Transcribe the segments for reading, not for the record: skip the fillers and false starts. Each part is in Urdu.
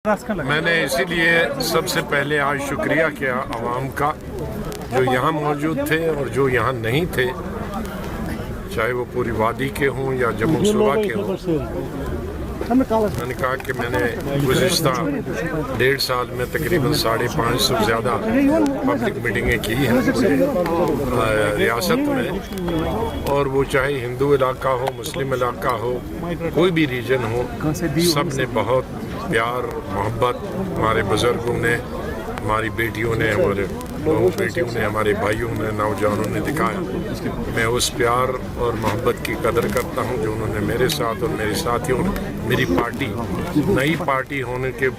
میں نے اسی لیے سب سے پہلے آج شکریہ کیا عوام کا جو یہاں موجود تھے اور جو یہاں نہیں تھے، چاہے وہ پوری وادی کے ہوں یا جموں صوبہ کے ہوں۔ میں نے کہا کہ میں نے گزشتہ 1.5 سال میں تقریباً 550 سے زیادہ پبلک میٹنگیں کی ہیں ریاست میں، اور وہ چاہے ہندو علاقہ ہو، مسلم علاقہ ہو، کوئی بھی ریجن ہو، سب نے بہت پیار محبت ہمارے بزرگوں نے، ہماری بیٹیوں نے، ہمارے بیٹیوں نے، ہمارے بھائیوں نے، نوجوانوں نے دکھایا۔ میں اس پیار اور محبت کی قدر کرتا ہوں جو انہوں نے میرے ساتھ اور میرے ساتھیوں، میری پارٹی نئی پارٹی ہونے کے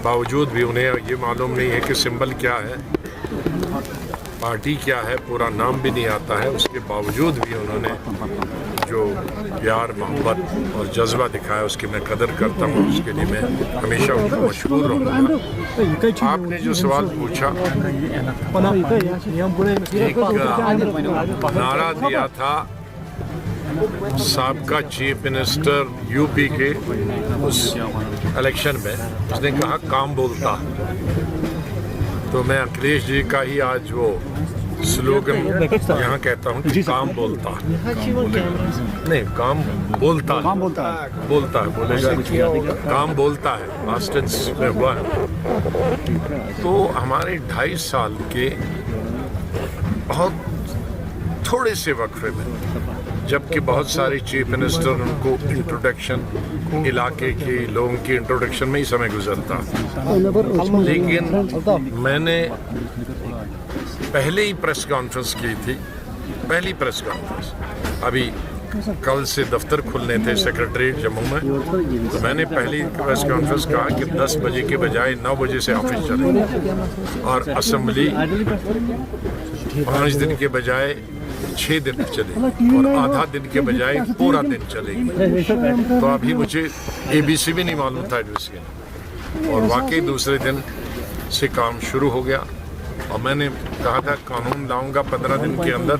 باوجود بھی انہیں یہ معلوم نہیں ہے کہ سمبل کیا ہے، پارٹی کیا ہے، پورا نام بھی نہیں آتا ہے، اس کے باوجود بھی انہوں نے جو پیار محبت اور جذبہ دکھایا اس کی میں قدر کرتا ہوں، اس کے لیے میں ہمیشہ ان کو مشکور رہوں گا۔ آپ نے جو سوال پوچھا، ایک نعرہ دیا تھا سابقہ چیف منسٹر یو پی کے اس الیکشن میں، اس نے کہا کام بولتا، تو میں اکھلیش جی کا ہی آج وہ سلوگن یہاں کہتا ہوں کہ کام بولتا نہیں، کام بولتا بولتا ہے، بولے گا کام بولتا ہے، پاسٹ ٹینس میں ہوا ہے۔ تو ہمارے 2.5 سال کے بہت تھوڑے سے وقفے میں، جبکہ بہت سارے چیف منسٹر ان کو انٹروڈکشن علاقے کے لوگوں کی انٹروڈکشن میں ہی سمے گزرتا، لیکن میں نے پہلے ہی پریس کانفرنس کی تھی، پہلی پریس کانفرنس، ابھی کل سے دفتر کھلنے تھے سیکرٹریٹ جموں میں، تو میں نے پہلی پریس کانفرنس کہا کہ 10 بجے کے بجائے 9 بجے سے آفس چلے اور اسمبلی 5 دن کے بجائے 6 دن چلے اور آدھا دن کے بجائے پورا دن چلے گی۔ تو ابھی مجھے ABC بھی نہیں معلوم تھا ایڈویسی، اور واقعی دوسرے دن سے کام شروع ہو گیا، اور میں نے کہا تھا قانون لاؤں گا 15 دن کے اندر،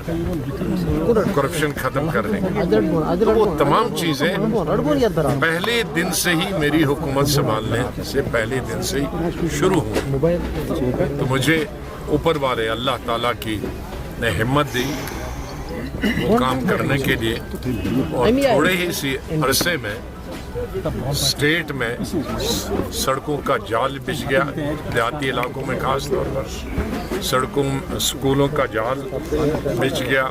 کرپشن ختم کر دیں گے۔ تو وہ تمام چیزیں پہلے دن سے ہی میری حکومت سنبھالنے سے پہلے دن سے ہی شروع ہوئی۔ تو مجھے اوپر والے اللہ تعالیٰ کی نے ہمت دی وہ کام کرنے کے لیے، اور تھوڑے ہی سی عرصے میں اسٹیٹ میں سڑکوں کا جال بچھ گیا، دیہاتی علاقوں میں خاص طور پر سڑکوں اسکولوں کا جال بچھ گیا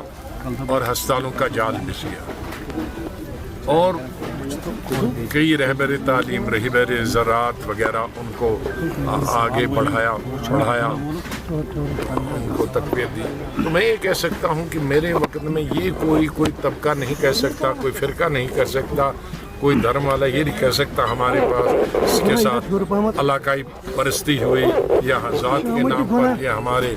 اور ہسپتالوں کا جال بچھ گیا، اور کئی رہبر تعلیم، رہبر زراعت وغیرہ ان کو آگے بڑھایا، ان کو تقویت دی۔ تو میں یہ کہہ سکتا ہوں کہ میرے وقت میں یہ کوئی طبقہ نہیں کہہ سکتا، کوئی فرقہ نہیں کہہ سکتا، کوئی دھرم والا یہ نہیں کہہ سکتا ہمارے پاس اس کے ساتھ علاقائی پرستی ہوئی یا ذات کے نام پر یا ہمارے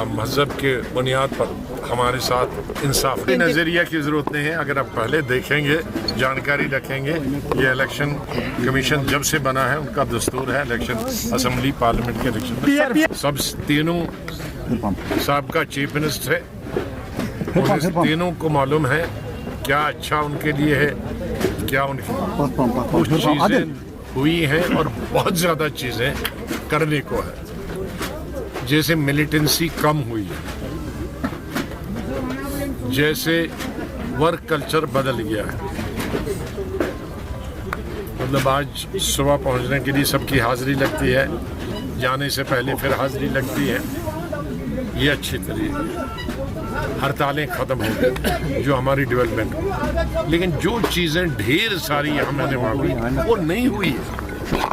مذہب کے بنیاد پر ہمارے ساتھ انصاف کے نظریہ کی ضرورت نہیں ہے۔ اگر آپ پہلے دیکھیں گے، جانکاری رکھیں گے، یہ الیکشن کمیشن جب سے بنا ہے ان کا دستور ہے الیکشن اسمبلی پارلیمنٹ کے الیکشن سب تینوں سابقہ چیف منسٹر ہے، تینوں کو معلوم ہے کیا اچھا ان کے لیے ہے، کیا ان کی کچھ چیزیں ہوئی ہیں اور بہت زیادہ چیزیں کرنے کو ہے، جیسے ملیٹنسی کم ہوئی ہے، جیسے ورک کلچر بدل گیا ہے، مطلب آج صبح پہنچنے کے لیے سب کی حاضری لگتی ہے، جانے سے پہلے پھر حاضری لگتی ہے، یہ اچھی طریقے ہڑتالیں ختم ہو گئی جو ہماری ڈیولپمنٹ، لیکن جو چیزیں ڈھیر ساری یہاں میں نے ہوئی وہ نہیں ہوئی ہے،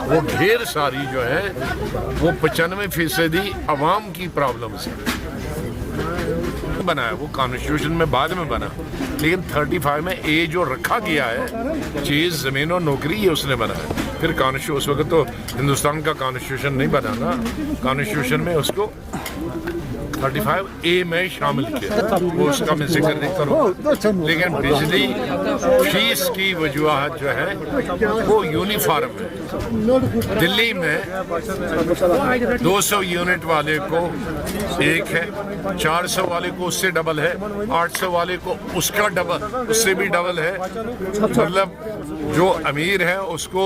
وہ ڈھیر ساری جو ہے وہ 95% عوام کی پرابلمز بنا ہے، وہ کانسٹیٹیوشن میں بعد میں بنا، لیکن 35 میں اے جو رکھا گیا ہے چیز زمین و نوکری یہ اس نے بنا ہے۔ پھر کانسٹیٹیوشن اس وقت تو ہندوستان کا کانسٹیٹیوشن نہیں بنا نا، کانسٹیٹیوشن میں اس کو 35A میں شامل کیا، وہ اس کا میں ذکر نہیں کروں، لیکن بجلی فیس کی وجوہات جو ہے وہ یونیفارم ہے۔ دلی میں 200 یونٹ والے کو 1 ہے، 400 والے کو اس سے ڈبل ہے، 800 والے کو اس کا ڈبل، اس سے بھی ڈبل ہے، مطلب جو امیر ہے اس کو